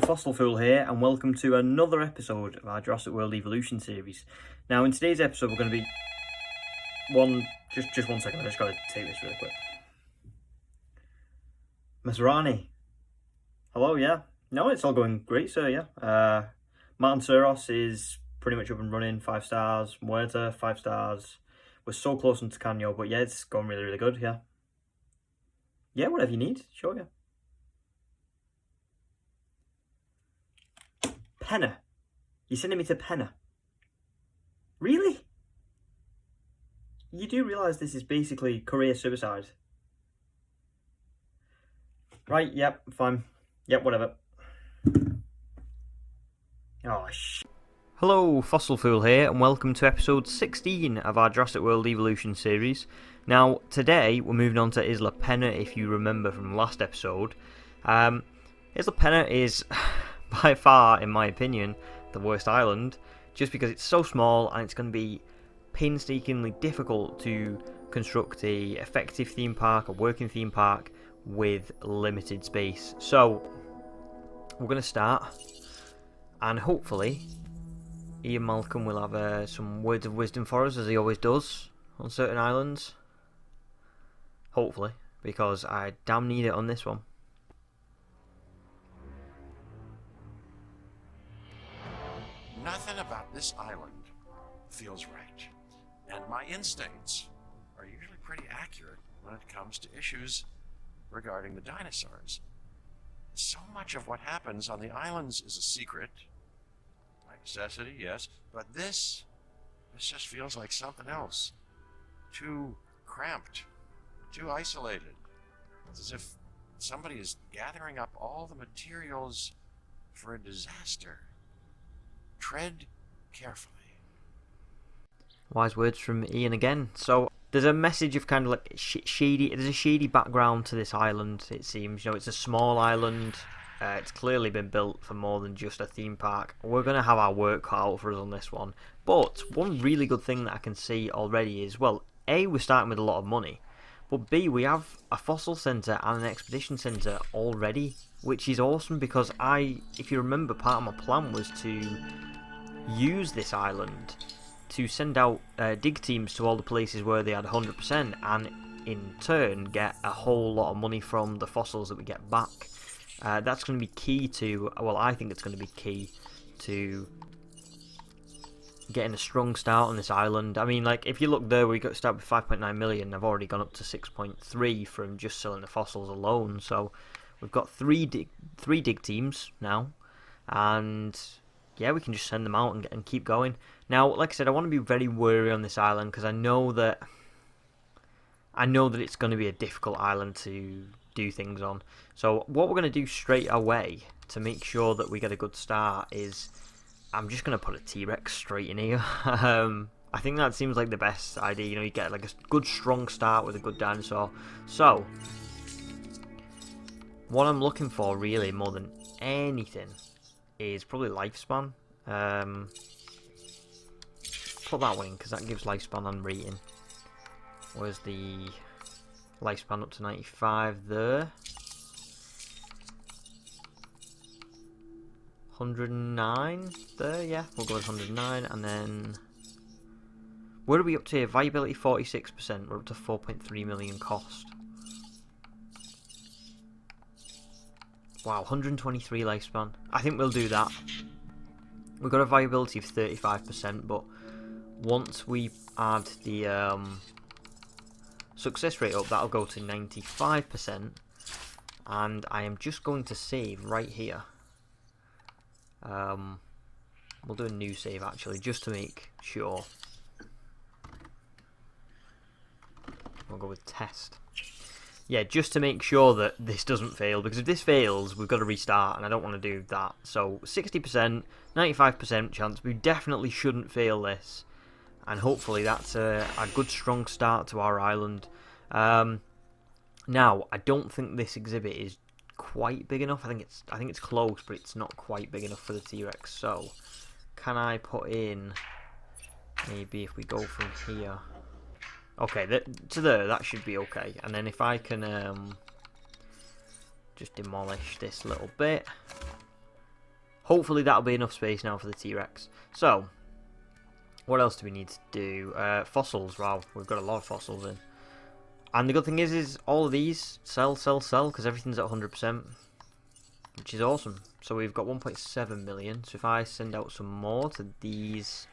Fossil Fool here, and welcome to another episode of our Jurassic World Evolution series. Now, in today's episode, we're going to be just 1 second. I just got to take this really quick. Maserani, hello, yeah. No, it's all going great, sir. Yeah. Martin Suros is pretty much up and running. 5 stars. Muerta, 5 stars. We're so close on Canyo, but yeah, it's going really, really good. Yeah. Yeah, whatever you need. Sure, yeah. Pena. You're sending me to Pena? Really? You do realise this is basically career suicide? Right, yep, fine. Yep, whatever. Oh, Hello, Fossil Fool here, and welcome to episode 16 of our Jurassic World Evolution series. Now, today we're moving on to Isla Pena, if you remember from the last episode. Isla Pena is, by far, in my opinion, the worst island, just because it's so small and it's going to be painstakingly difficult to construct a effective theme park, a working theme park, with limited space. So, we're going to start, and hopefully Ian Malcolm will have some words of wisdom for us, as he always does on certain islands. Hopefully, because I damn need it on this one. Nothing about this island feels right, and my instincts are usually pretty accurate when it comes to issues regarding the dinosaurs. So much of what happens on the islands is a secret. By necessity, yes, but this just feels like something else. Too cramped, too isolated. It's as if somebody is gathering up all the materials for a disaster. Tread carefully. Wise words from Ian again. So there's a message of kind of like shady. There's a shady background to this island. It seems, it's a small island. It's clearly been built for more than just a theme park. We're gonna have our work cut out for us on this one. But one really good thing that I can see already is, well, A, we're starting with a lot of money, but B, we have a fossil centre and an expedition centre already, which is awesome because if you remember, part of my plan was to use this island to send out dig teams to all the places where they had 100% and in turn get a whole lot of money from the fossils that we get back. That's going to be key to, well, I think it's going to be key to getting a strong start on this island. I mean, like, if you look there, we got to start with 5.9 million. I've already gone up to 6.3 from just selling the fossils alone. So we've got three dig teams now, and yeah, we can just send them out and keep going. Now, like I said, I want to be very wary on this island because I know that it's going to be a difficult island to do things on. So what we're going to do straight away to make sure that we get a good start is I'm just going to put a T-Rex straight in here. I think that seems like the best idea. You get like a good strong start with a good dinosaur. So what I'm looking for really more than anything is probably lifespan. Put that one in because that gives lifespan and rating. Where's the lifespan up to 95 there? 109 there, yeah, we'll go with 109. And then where are we up to here? Viability 46%. We're up to 4.3 million cost. Wow, 123 lifespan. I think we'll do that. We've got a viability of 35%, but once we add the success rate up, that'll go to 95%. And I am just going to save right here. We'll do a new save actually, just to make sure. We'll go with test. Yeah, just to make sure that this doesn't fail, because if this fails, we've got to restart, and I don't want to do that. So 60%, 95% chance. We definitely shouldn't fail this, and hopefully that's a good strong start to our island. Now, I don't think this exhibit is quite big enough. I think it's close, but it's not quite big enough for the T-Rex. So can I put in, maybe if we go from here, okay, to there, that should be okay. And then if I can just demolish this little bit, hopefully that'll be enough space now for the T-Rex. So, what else do we need to do? Fossils. Wow, we've got a lot of fossils in. And the good thing is all of these sell, because everything's at 100%, which is awesome. So we've got 1.7 million. So if I send out some more to these,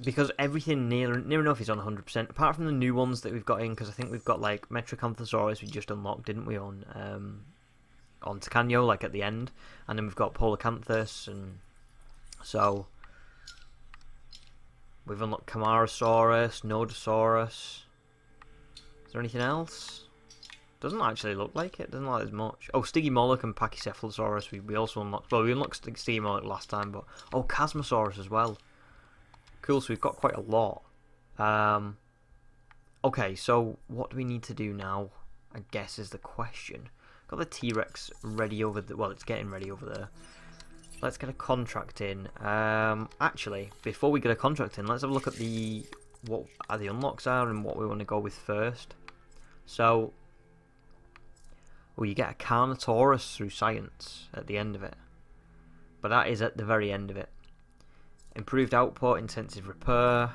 because everything near enough is on 100%, apart from the new ones that we've got in, because I think we've got like Metricanthosaurus we just unlocked, didn't we, on Tacano, like at the end, and then we've got Polacanthus, and so we've unlocked Camarasaurus, Nodosaurus. Is there anything else? Doesn't actually look like it. Doesn't look like there's much. Oh, Stygimoloch and Pachycephalosaurus we also unlocked. Well, we unlocked Stygimoloch last time, but oh, Chasmosaurus as well. Cool, so we've got quite a lot. Okay, so what do we need to do now, I guess, is the question. Got the T-Rex ready over there. Well, it's getting ready over there. Let's get a contract in. Actually, before we get a contract in, let's have a look at what the unlocks are and what we want to go with first. So, well, you get a Carnotaurus through science at the end of it. But that is at the very end of it. Improved output, intensive repair.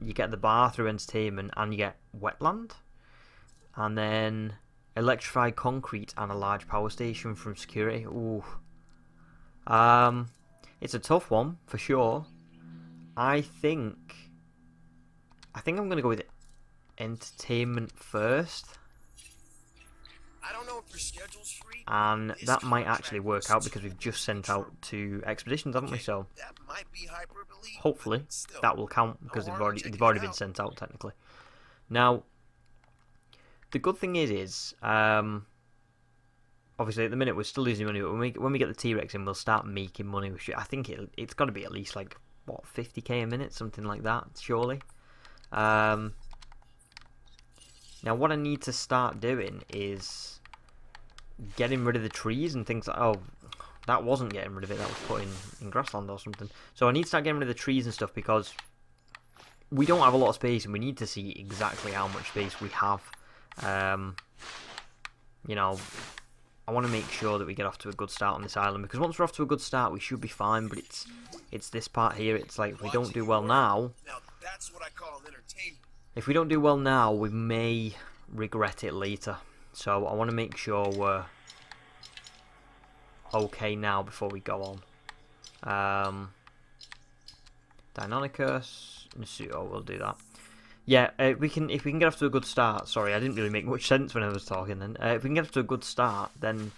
You get the bar through entertainment, and you get wetland. And then electrified concrete and a large power station from security. Ooh. It's a tough one for sure. I think I'm gonna go with entertainment first. I don't know if your schedule's free. And that might actually work out because we've just sent out 2 expeditions, haven't we? So that might be hyperbole, hopefully that will count because they've already been sent out technically. Now, the good thing is obviously at the minute we're still losing money, but when we get the T-Rex in, we'll start making money. I think it's got to be at least like what, 50k a minute, something like that, surely. Now what I need to start doing is getting rid of the trees and things like, oh, that wasn't getting rid of it, that was put in grassland or something. So I need to start getting rid of the trees and stuff because we don't have a lot of space and we need to see exactly how much space we have. You know, I want to make sure that we get off to a good start on this island, because once we're off to a good start we should be fine, but it's this part here. It's like if we don't do well now, that's what I call entertainment. If we don't do well now, we may regret it later. So I want to make sure we're okay now before we go on. Deinonychus, Nasuo, we'll do that. Yeah, if we can get off to a good start. Sorry, I didn't really make much sense when I was talking then. If we can get off to a good start, then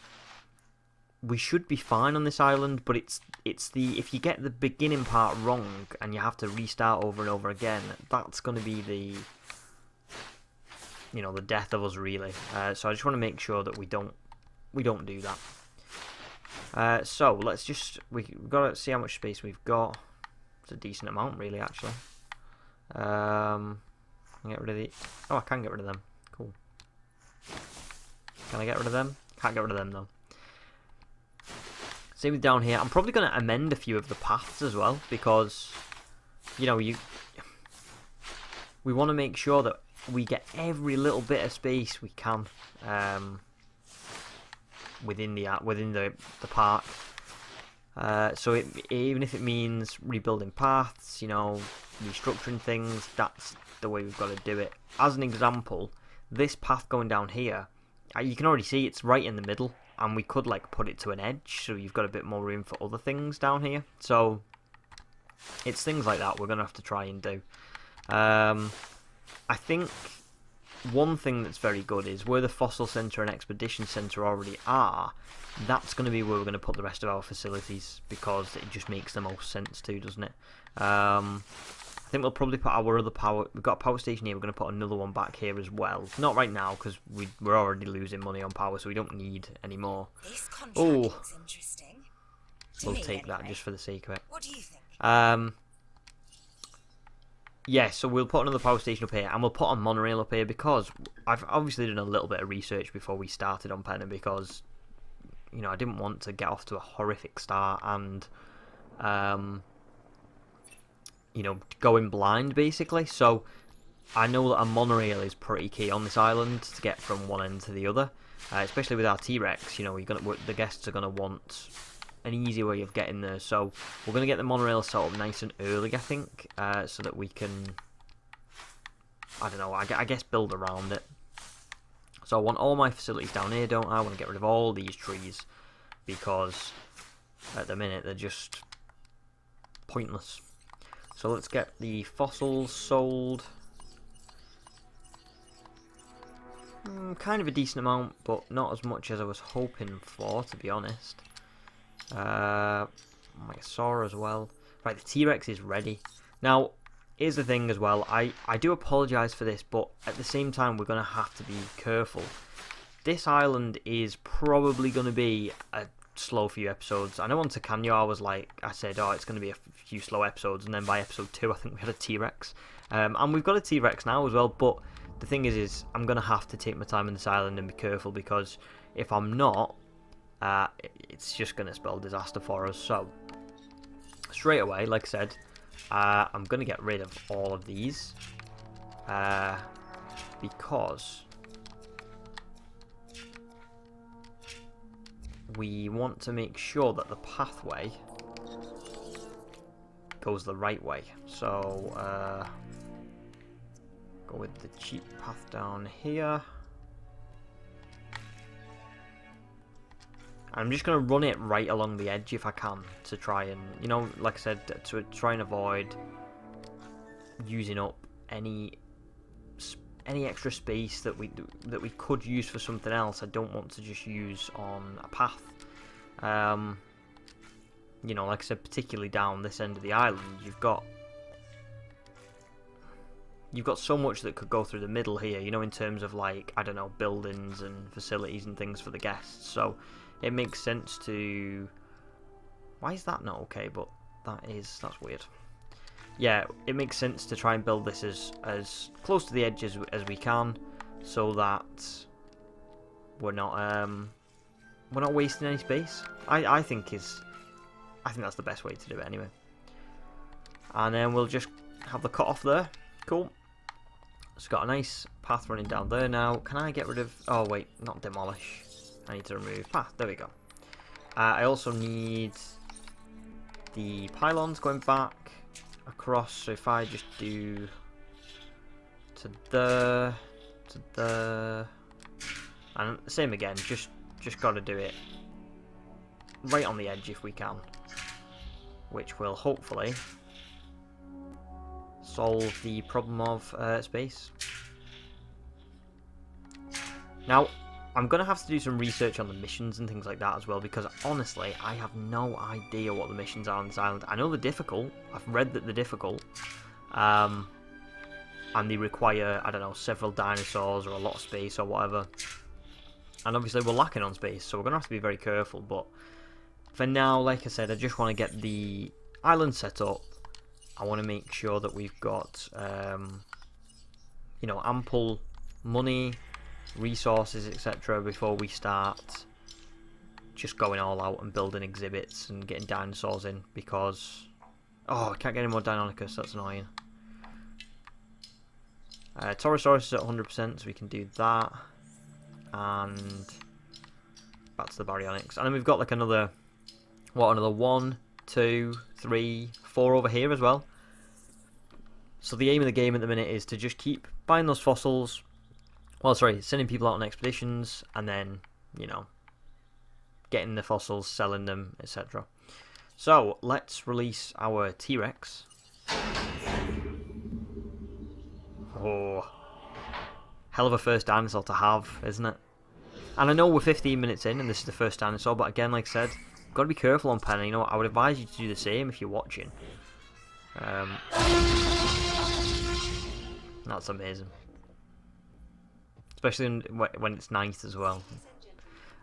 we should be fine on this island. But it's if you get the beginning part wrong and you have to restart over and over again, that's going to be the death of us really. So I just want to make sure that we don't do that. So let's we've got to see how much space we've got. It's a decent amount really, actually. Get rid of the... Oh, I can get rid of them. Cool. Can I get rid of them? Can't get rid of them though. Same with down here. I'm probably going to amend a few of the paths as well, because we want to make sure that we get every little bit of space we can within the park. So even if it means rebuilding paths, restructuring things, that's the way we've got to do it. As an example, this path going down here, you can already see it's right in the middle, and we could like put it to an edge, so you've got a bit more room for other things down here. So it's things like that we're going to have to try and do. I think one thing that's very good is where the Fossil Centre and Expedition Centre already are, that's going to be where we're going to put the rest of our facilities, because it just makes the most sense to, doesn't it? I think we'll probably put our other power... We've got a power station here, we're going to put another one back here as well. Not right now, because we're already losing money on power, so we don't need any more. This contract Oh, looks interesting. we'll take that just for the sake of it. What do you think? Yeah, so we'll put another power station up here, and we'll put a monorail up here, because I've obviously done a little bit of research before we started on Pena, because I didn't want to get off to a horrific start and going blind basically. So I know that a monorail is pretty key on this island to get from one end to the other. especially with our T-Rex. You know, the guests are gonna want an easy way of getting there. So we're gonna get the monorail set up nice and early, I think, so that we can, I don't know, I guess build around it. So I want all my facilities down here, don't I? I want to get rid of all these trees because at the minute they're just pointless. So let's get the fossils sold. Kind of a decent amount, but not as much as I was hoping for, to be honest. Mysaur as well. Right, the T-Rex is ready. Now, here's the thing as well. I do apologise for this, but at the same time, we're going to have to be careful. This island is probably going to be a slow few episodes. I know on Tacanyo I said, oh, it's going to be a few slow episodes, and then by episode 2, I think we had a T-Rex. And we've got a T-Rex now as well, but the thing is I'm going to have to take my time on this island and be careful, because if I'm not, it's just going to spell disaster for us. So, straight away, like I said, I'm going to get rid of all of these, because we want to make sure that the pathway goes the right way. So, go with the cheap path down here. I'm just going to run it right along the edge if I can, to try and, you know, like I said, to try and avoid using up any extra space that we could use for something else. I don't want to just use on a path. You know, like I said, particularly down this end of the island, you've got so much that could go through the middle here, you know, in terms of, like, I don't know, buildings and facilities and things for the guests. So it makes sense to... Why is that not okay? But that's weird. Yeah, it makes sense to try and build this as close to the edge as we can, so that we're not wasting any space. I think that's the best way to do it anyway. And then we'll just have the cut off there. Cool. It's got a nice path running down there now. Can I get rid of... Oh, wait, not demolish. I need to remove path. There we go. I also need the pylons going back across. So if I just do to there, and same again. Just got to do it right on the edge if we can, which will hopefully solve the problem of space. Now, I'm going to have to do some research on the missions and things like that as well, because honestly, I have no idea what the missions are on this island. I know they're difficult. I've read that they're difficult. And they require, I don't know, several dinosaurs or a lot of space or whatever. And obviously we're lacking on space, so we're going to have to be very careful. But for now, like I said, I just want to get the island set up. I want to make sure that we've got, you know, ample money, resources, etc. before we start just going all out and building exhibits and getting dinosaurs in, because I can't get any more Deinonychus, that's annoying. Torosaurus is at 100%, so we can do that, and back to the Baryonyx. And then we've got like another 1, 2, 3, 4 over here as well. So the aim of the game at the minute is to just keep buying those fossils. Well, sorry, sending people out on expeditions, and then, you know, getting the fossils, selling them, etc. So, let's release our T-Rex. Oh, hell of a first dinosaur to have, isn't it? And I know we're 15 minutes in, and this is the first dinosaur, but again, like I said, got to be careful on Pena. You know, I would advise you to do the same if you're watching. That's amazing. Especially when it's nice as well.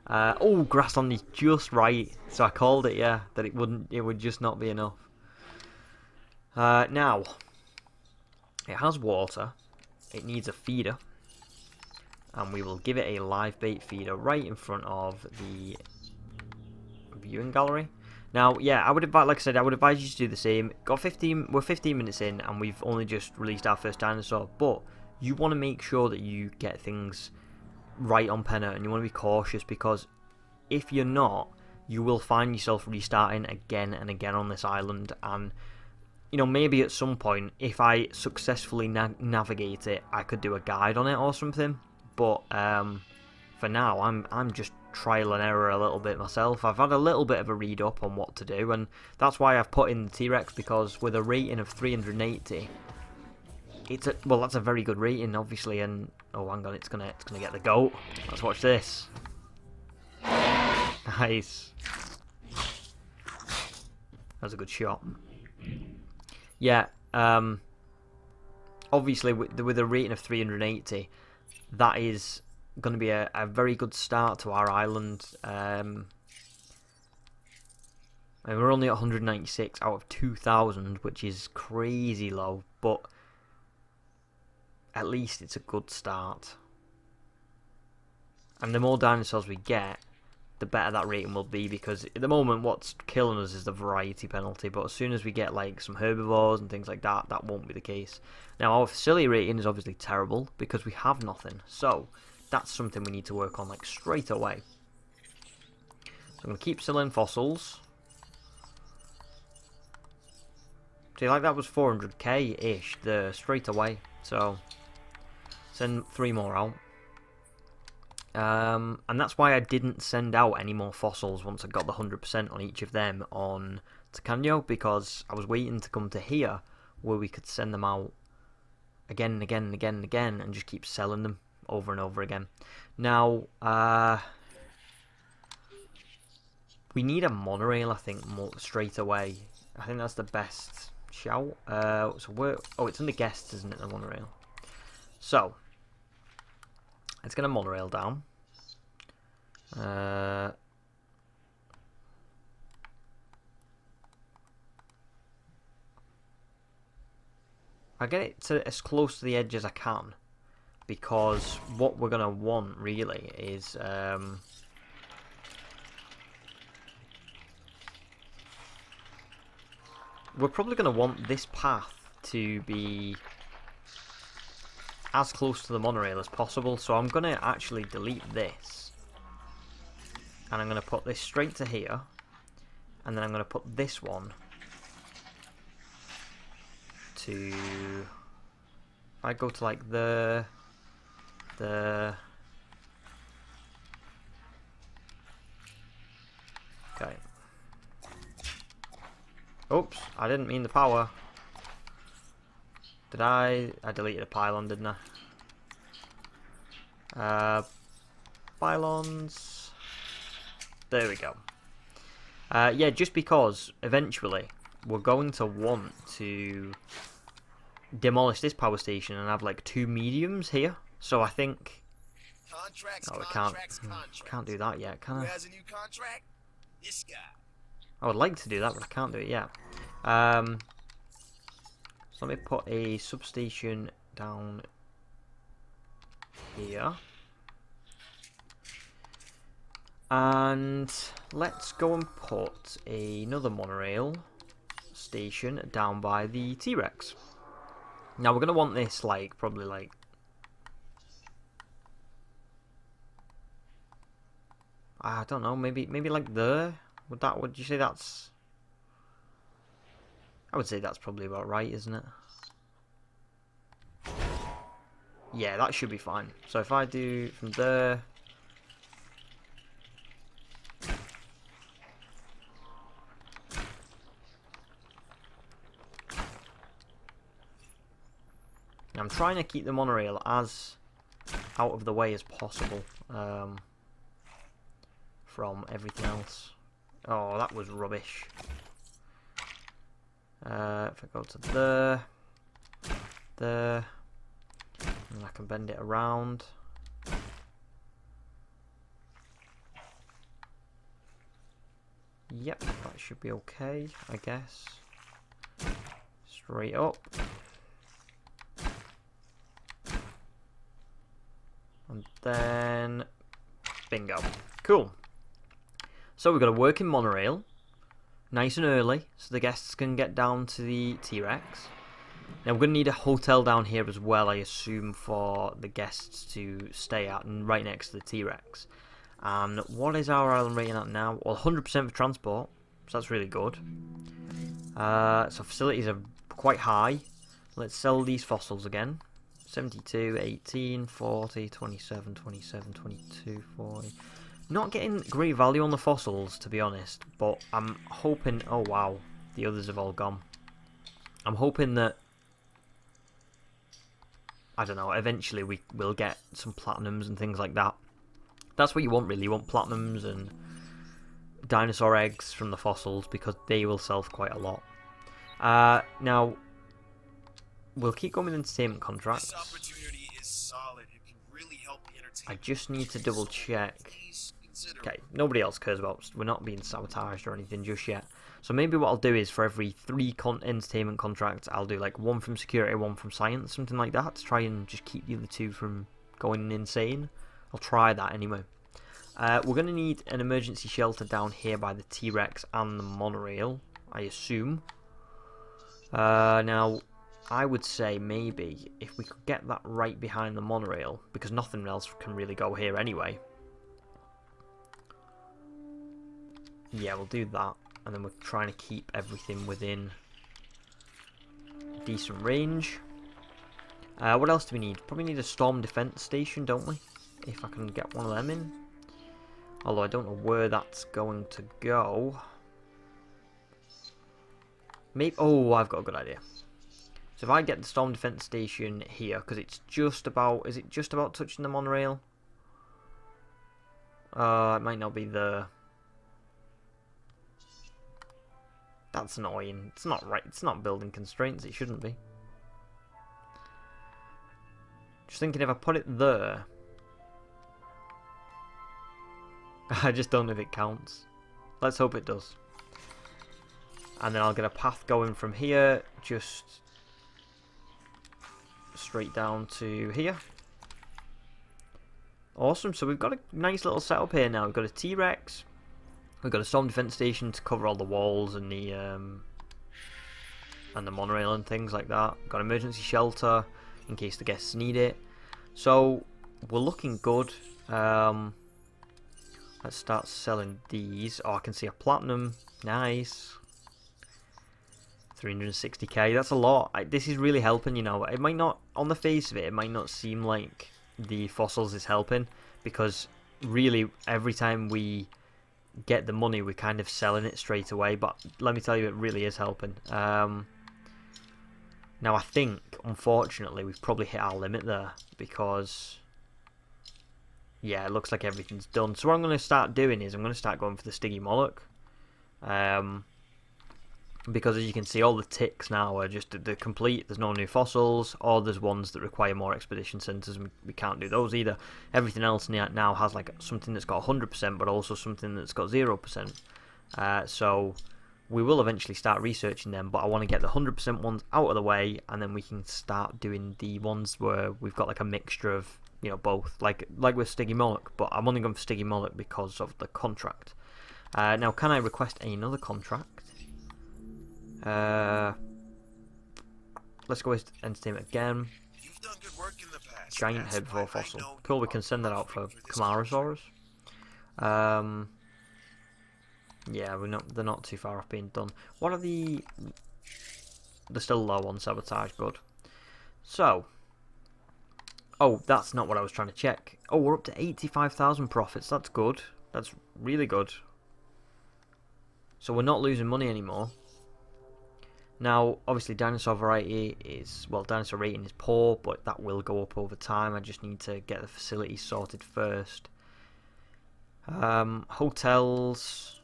Oh, grass on is just right. So I called it, yeah, that it would just not be enough. Now, it has water. It needs a feeder. And we will give it a live bait feeder right in front of the viewing gallery. Now, yeah, I would advise, like I said, I would advise you to do the same. We're 15 minutes in, and we've only just released our first dinosaur, but you want to make sure that you get things right on Pena, and you want to be cautious, because if you're not, you will find yourself restarting again and again on this island. And you know, maybe at some point, if I successfully navigate it, I could do a guide on it or something. But for now, I'm just trial and error a little bit myself. I've had a little bit of a read up on what to do, and that's why I've put in the T-Rex, because with a rating of 380, well, that's a very good rating, obviously. And oh, hang on, it's gonna get the goat. Let's watch this. Nice. That was a good shot. Yeah. Obviously, with a rating of 380, that is going to be a very good start to our island. And we're only at 196 out of 2,000, which is crazy low, but at least it's a good start. And the more dinosaurs we get, the better that rating will be, because at the moment what's killing us is the variety penalty, but as soon as we get like some herbivores and things like that, that won't be the case. Now our facility rating is obviously terrible because we have nothing, so that's something we need to work on like straight away. So I'm going to keep selling fossils. See, like that was 400k-ish there straight away, so send 3 more out. And that's why I didn't send out any more fossils once I got the 100% on each of them on Tacanio, because I was waiting to come to here where we could send them out again and again and again and again and just keep selling them over and over again. Now, we need a monorail, I think, straight away. I think that's the best shout. So we're... Oh, it's under guests, isn't it, the monorail? So, let's get a monorail down. I get it to as close to the edge as I can, because what we're gonna want really is we're probably gonna want this path to be as close to the monorail as possible. So I'm gonna actually delete this, and I'm gonna put this straight to here, and then I'm gonna put this one to... If I go to like the okay. Oops, I didn't mean the power. Did I? I deleted a pylon, didn't I? Pylons. There we go. Yeah, just because eventually we're going to want to demolish this power station and have like 2 mediums here. So I think... Oh, we can't do that yet, can I? Who has a new contract? This guy. I would like to do that, but I can't do it yet. So let me put a substation down here. And let's go and put another monorail station down by the T-Rex. Now we're going to want this like, probably like... I don't know, maybe like there? Would you say that's... I would say that's probably about right, isn't it? Yeah, that should be fine. So if I do from there... I'm trying to keep the monorail as out of the way as possible from everything else. Oh, that was rubbish. If I go to there, and I can bend it around. Yep, that should be okay, I guess. Straight up. And then, bingo. Cool. So we've got a working monorail, nice and early, so the guests can get down to the T-Rex. Now we're going to need a hotel down here as well, I assume, for the guests to stay at, and right next to the T-Rex. And what is our island rating at now? Well, 100% for transport, so that's really good. So facilities are quite high. Let's sell these fossils again. 72, 18, 40, 27, 27, 22, 40. Not getting great value on the fossils, to be honest, but I'm hoping... Oh, wow. The others have all gone. I'm hoping that... I don't know, eventually we will get some platinums and things like that. That's what you want, really. You want platinums and dinosaur eggs from the fossils, because they will sell for quite a lot. Now, we'll keep going with entertainment contracts. This opportunity is solid. It can really help the entertainment. I just need to double check. Please consider. Okay, nobody else cares about us. We're not being sabotaged or anything just yet. So maybe what I'll do is for every 3 entertainment contracts, I'll do like 1 from security, 1 from science, something like that, to try and just keep the other 2 from going insane. I'll try that anyway. We're going to need an emergency shelter down here by the T-Rex and the monorail, I assume. Now, I would say maybe if we could get that right behind the monorail, because nothing else can really go here anyway. Yeah, we'll do that. And then we're trying to keep everything within decent range. What else do we need? Probably need a storm defense station, don't we? If I can get one of them in. Although I don't know where that's going to go. Maybe. Oh, I've got a good idea. So if I get the storm defense station here, because it's just about. Is it just about touching the monorail? It might not be the. That's annoying. It's not right. It's not building constraints. It shouldn't be. Just thinking if I put it there. I just don't know if it counts. Let's hope it does. And then I'll get a path going from here, just straight down to here. Awesome, so we've got a nice little setup here now. We've got a T-Rex. We've got a storm defense station to cover all the walls and the monorail and things like that. We've got an emergency shelter in case the guests need it. So we're looking good. Let's start selling these. Oh, I can see a platinum. Nice. 360k. That's a lot. This is really helping, you know. It might not, on the face of it, it might not seem like the fossils is helping, because really every time we get the money, we're kind of selling it straight away. But let me tell you, it really is helping. Now, I think, unfortunately, we've probably hit our limit there, because... yeah, it looks like everything's done. So what I'm going to start doing is I'm going to start going for the Stiggy Moloch. Because as you can see, all the ticks now are just they're complete. There's no new fossils, or there's ones that require more expedition centres, and we can't do those either. Everything else now has like something that's got 100%, but also something that's got 0%. So we will eventually start researching them, but I want to get the 100% ones out of the way, and then we can start doing the ones where we've got like a mixture of, you know, both, like with Stiggy Moloch. But I'm only going for Stiggy Moloch because of the contract. Now, can I request another contract? Let's go with entertainment again. You've done good work in the past. Giant That's why herbivore I fossil. know Cool, you we are can send that out for perfect this Camarasaurus. Yeah, they're not too far off being done. What are the... they're still low on sabotage, good. So... oh, that's not what I was trying to check. Oh, we're up to 85,000 profits, that's good. That's really good. So we're not losing money anymore. Now, obviously, dinosaur variety is... well, dinosaur rating is poor, but that will go up over time. I just need to get the facilities sorted first. Hotels...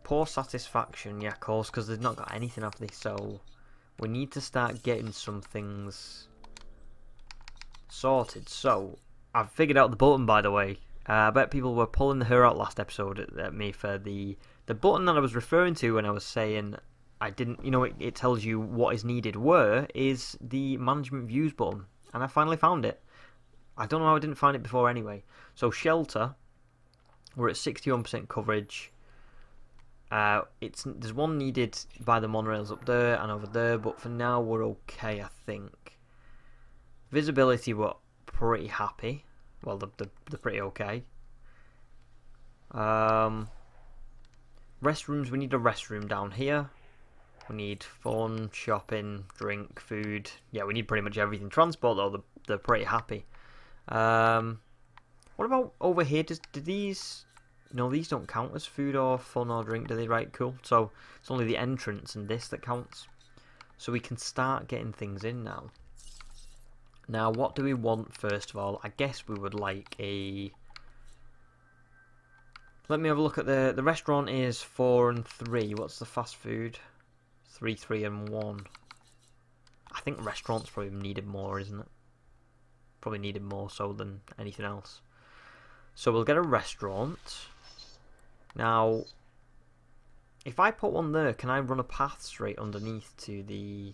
poor satisfaction, yeah, of course, because they've not got anything after this, so... we need to start getting some things sorted. So, I've figured out the button, by the way. I bet people were pulling the hair out last episode at me for the button that I was referring to when I was saying... I didn't, you know, it tells you what is needed is the management views button. And I finally found it. I don't know how I didn't find it before anyway. So shelter, we're at 61% coverage. There's one needed by the monorails up there and over there, but for now we're okay, I think. Visibility, we're pretty happy. Well, they're pretty okay. Restrooms, we need a restroom down here. We need fun, shopping, drink, food. Yeah, we need pretty much everything. Transport, though, they're pretty happy. What about over here? Do these... No, these don't count as food or fun or drink, do they? Right, cool. So, it's only the entrance and this that counts. So we can start getting things in now. Now, what do we want first of all? I guess we would like a... Let me have a look at the restaurant is 4 and 3. What's the fast food? 3, 3 and 1. I think restaurants probably needed more, isn't it? Probably needed more so than anything else. So we'll get a restaurant. Now, if I put one there, can I run a path straight underneath to the...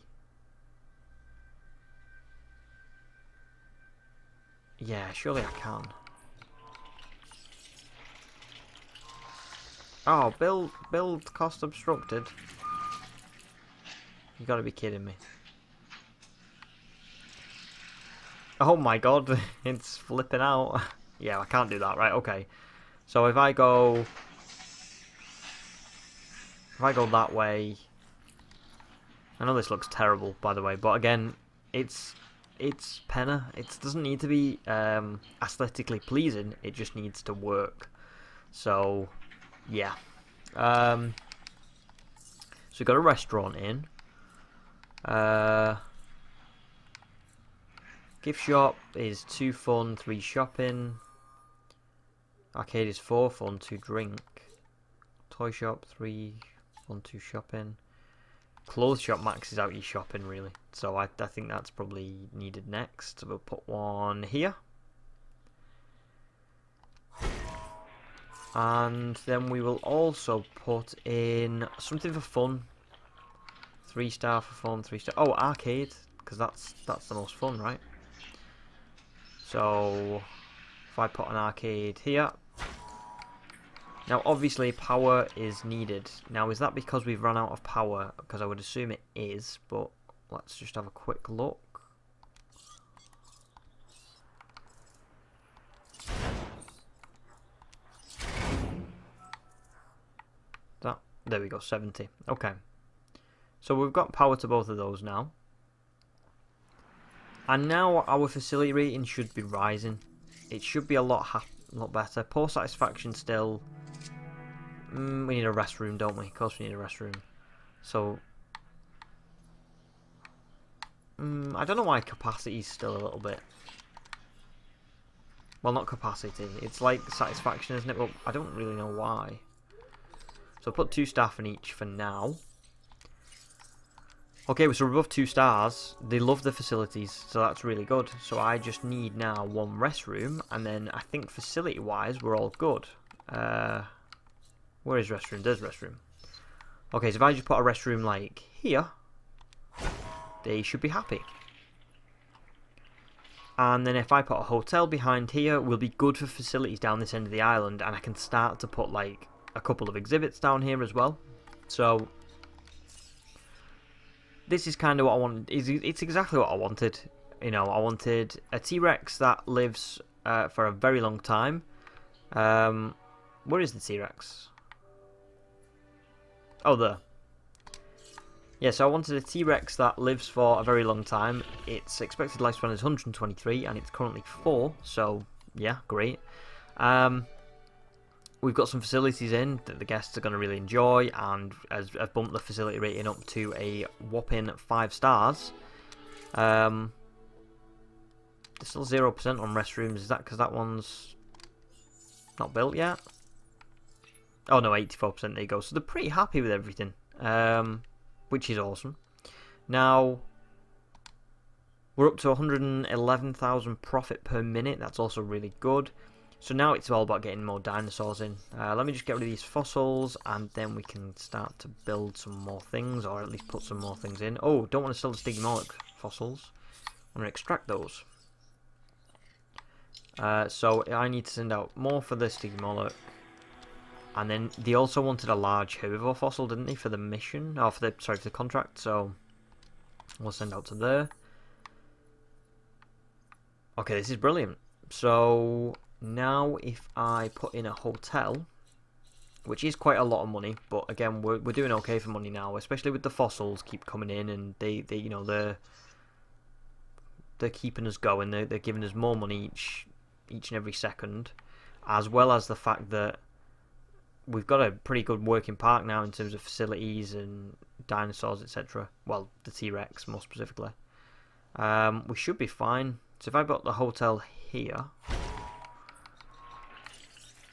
Yeah, surely I can. Oh, build cost obstructed. You gotta be kidding me. Oh my god, it's flipping out. Yeah, I can't do that, right, okay. So if I go that way... I know this looks terrible, by the way, but again, it's Pena. It doesn't need to be aesthetically pleasing, it just needs to work. So, yeah. So we've got a restaurant in. Gift shop is 2 fun, 3 shopping. Arcade is 4 fun, 2 drink. Toy shop, 3 fun, 2 shopping. Clothes shop maxes out your shopping, really. So I think that's probably needed next. So we'll put one here. And then we will also put in something for fun. 3-star for fun, 3-star. Oh, arcade, because that's the most fun, right? So if I put an arcade here. Now, obviously, power is needed. Now, is that because we've run out of power? Because I would assume it is, but let's just have a quick look. There we go, 70. Okay. So we've got power to both of those now. And now our facility rating should be rising. It should be a lot better. Poor satisfaction still. We need a restroom, don't we? Of course we need a restroom. So... I don't know why capacity is still a little bit... Well, not capacity. It's like satisfaction, isn't it? Well, I don't really know why. So I'll put 2 staff in each for now. Okay, so we're above 2 stars. They love the facilities, so that's really good. So I just need now 1 restroom, and then I think facility-wise, we're all good. Where is restroom? There's restroom. Okay, so if I just put a restroom, like, here, they should be happy. And then if I put a hotel behind here, we'll be good for facilities down this end of the island, and I can start to put, like, a couple of exhibits down here as well. So... this is kind of what I wanted. It's exactly what I wanted. You know, I wanted a T-Rex that lives for a very long time. Where is the T-Rex? Oh, there. Yeah, so I wanted a T-Rex that lives for a very long time. Its expected lifespan is 123, and it's currently 4. So, yeah, great. We've got some facilities in that the guests are going to really enjoy, and has bumped the facility rating up to a whopping 5 stars. There's still 0% on restrooms. Is that because that one's not built yet? Oh no, 84%. There you go. So they're pretty happy with everything, which is awesome. Now we're up to 111,000 profit per minute. That's also really good. So now it's all about getting more dinosaurs in. Let me just get rid of these fossils, and then we can start to build some more things, or at least put some more things in. Oh, don't want to sell the Stigmolic fossils. I want to extract those. So I need to send out more for the Stigmolic. And then they also wanted a large herbivore fossil, didn't they, for the mission? Oh, for the contract. So we'll send out to there. Okay, this is brilliant. So now if I put in a hotel, which is quite a lot of money, but again we're doing okay for money now, especially with the fossils keep coming in, and they you know they're keeping us going. They're giving us more money each and every second, as well as the fact that we've got a pretty good working park now in terms of facilities and dinosaurs, etc. Well, the T-Rex more specifically. We should be fine. So if I got the hotel here,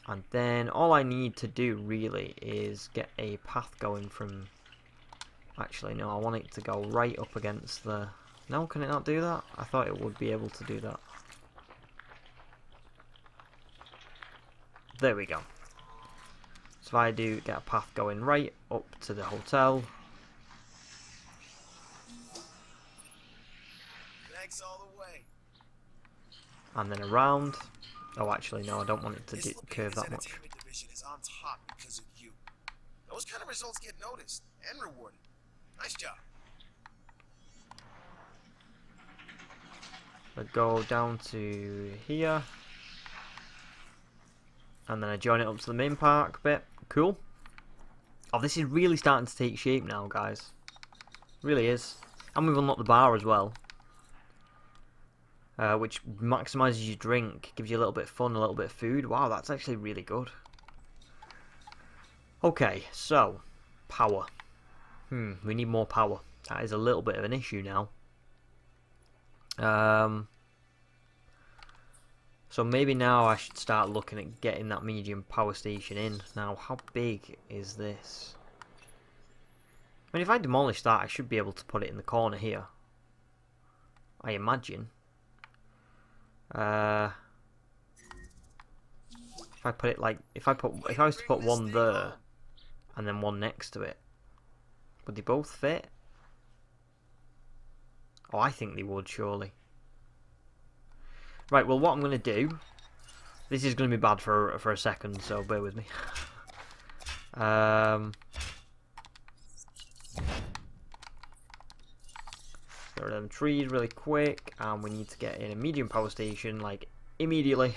and then all I need to do really is get a path going from... Actually, no, I want it to go right up against the... No, can it not do that? I thought it would be able to do that. There we go. So if I do get a path going right up to the hotel. Thanks all the way. And then around. Oh, actually, no, I don't want it to Isla curve Pena's that much. entertainment division is on top because of you. Those kind of results get noticed and rewarded. Nice job. I go down to here. And then I join it up to the main park bit. Cool. Oh, this is really starting to take shape now, guys. Really is. And we've unlocked the bar as well. Which maximises your drink, gives you a little bit of fun, a little bit of food. Wow, that's actually really good. Okay, so, power. We need more power. That is a little bit of an issue now. So maybe now I should start looking at getting that medium power station in. Now, how big is this? I mean, if I demolish that, I should be able to put it in the corner here. I imagine. If I put it like, if I was to put one there and then one next to it, would they both fit? Oh, I think they would, surely. Right, well, what I'm going to do, this is going to be bad for a second, so bear with me. There are them trees really quick, and we need to get in a medium power station, like, immediately.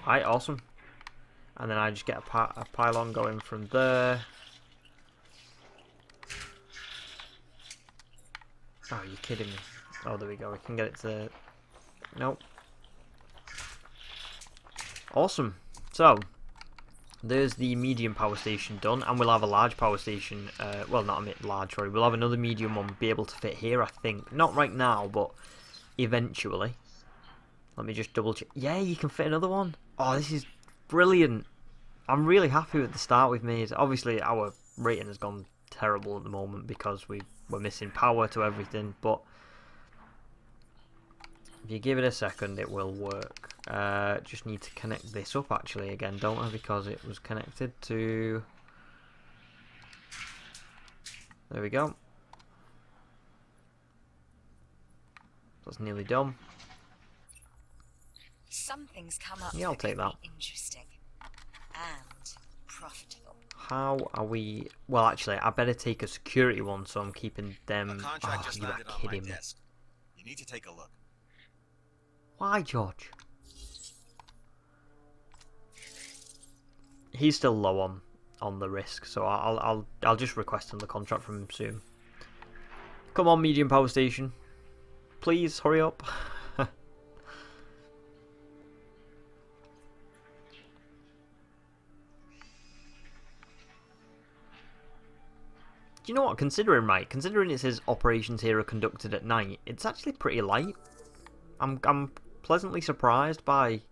Alright, awesome. And then I just get a pylon going from there. Oh, you're kidding me. Oh, there we go. We can get it to... Nope. Awesome. So, there's the medium power station done, and we'll have a large power station. Well, not a large, sorry. We'll have another medium one be able to fit here, I think. Not right now, but eventually. Let me just double check. Yeah, you can fit another one. Oh, this is brilliant. I'm really happy with the start we've made. Obviously, our rating has gone terrible at the moment because we're missing power to everything, but if you give it a second, it will work. Just need to connect this up actually again, don't I? Because it was connected to... There we go. That's nearly done. Something's come up. Yeah, I'll take that. Interesting and profitable. How are we... Well, actually, I better take a security one, so I'm keeping them... A contract just you are landed on my kidding me. desk. You need to take a look. Why, George? He's still low on the risk, so I'll just request him the contract from him soon. Come on, medium power station. Please, hurry up. Do you know what? Considering it says operations here are conducted at night, it's actually pretty light. I'm pleasantly surprised by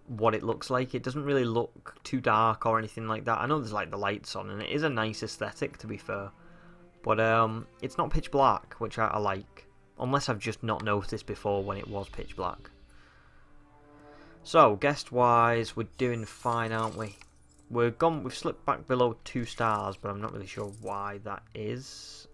what it looks like. It doesn't really look too dark or anything like that. I know there's like the lights on, and it is a nice aesthetic, to be fair. But it's not pitch black, which I like. Unless I've just not noticed before when it was pitch black. So, guest-wise, we're doing fine, aren't we? We've slipped back below 2 stars, but I'm not really sure why that is.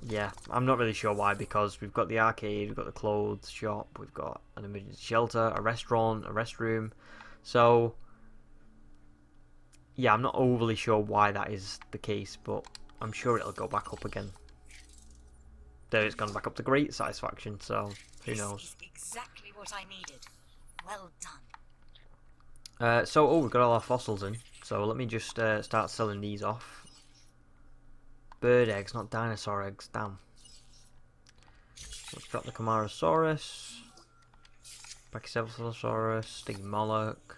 yeah, I'm not really sure why, because we've got the arcade, we've got the clothes shop, we've got an emergency shelter, a restaurant, a restroom. So, yeah, I'm not overly sure why that is the case, but I'm sure it'll go back up again. There, it's gone back up to great satisfaction, so who knows. This is exactly what I needed. Well done. So, we've got all our fossils in, so let me just start selling these off. Bird eggs, not dinosaur eggs, damn. Let's drop the Camarasaurus, Brachiocephalosaurus, Stigmoloch,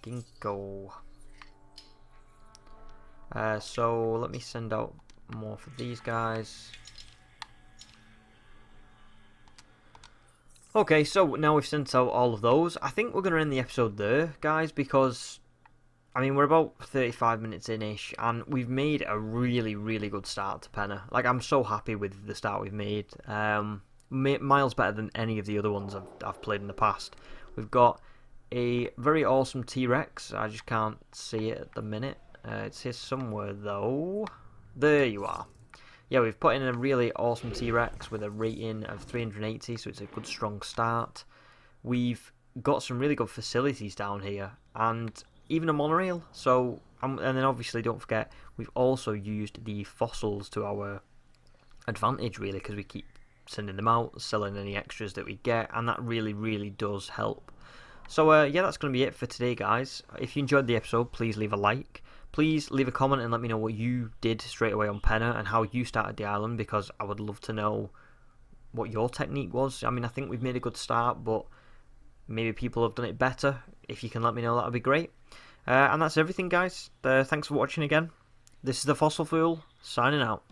Ginkgo. So let me send out more for these guys. Okay, so now we've sent out all of those. I think we're going to end the episode there, guys, because, I mean, we're about 35 minutes in-ish, and we've made a really, really good start to Pena. Like, I'm so happy with the start we've made. Miles better than any of the other ones I've played in the past. We've got a very awesome T-Rex. I just can't see it at the minute. It's here somewhere, though. There you are. Yeah, we've put in a really awesome T-Rex with a rating of 380, so it's a good strong start. We've got some really good facilities down here, and even a monorail. So, and then obviously don't forget, we've also used the fossils to our advantage, really, because we keep sending them out, selling any extras that we get, and that really, really does help. So, yeah, that's going to be it for today, guys. If you enjoyed the episode, please leave a like. Please leave a comment and let me know what you did straight away on Pena and how you started the island, because I would love to know what your technique was. I mean, I think we've made a good start, but maybe people have done it better. If you can let me know, that would be great. And that's everything, guys. Thanks for watching again. This is the Fossil Fool, signing out.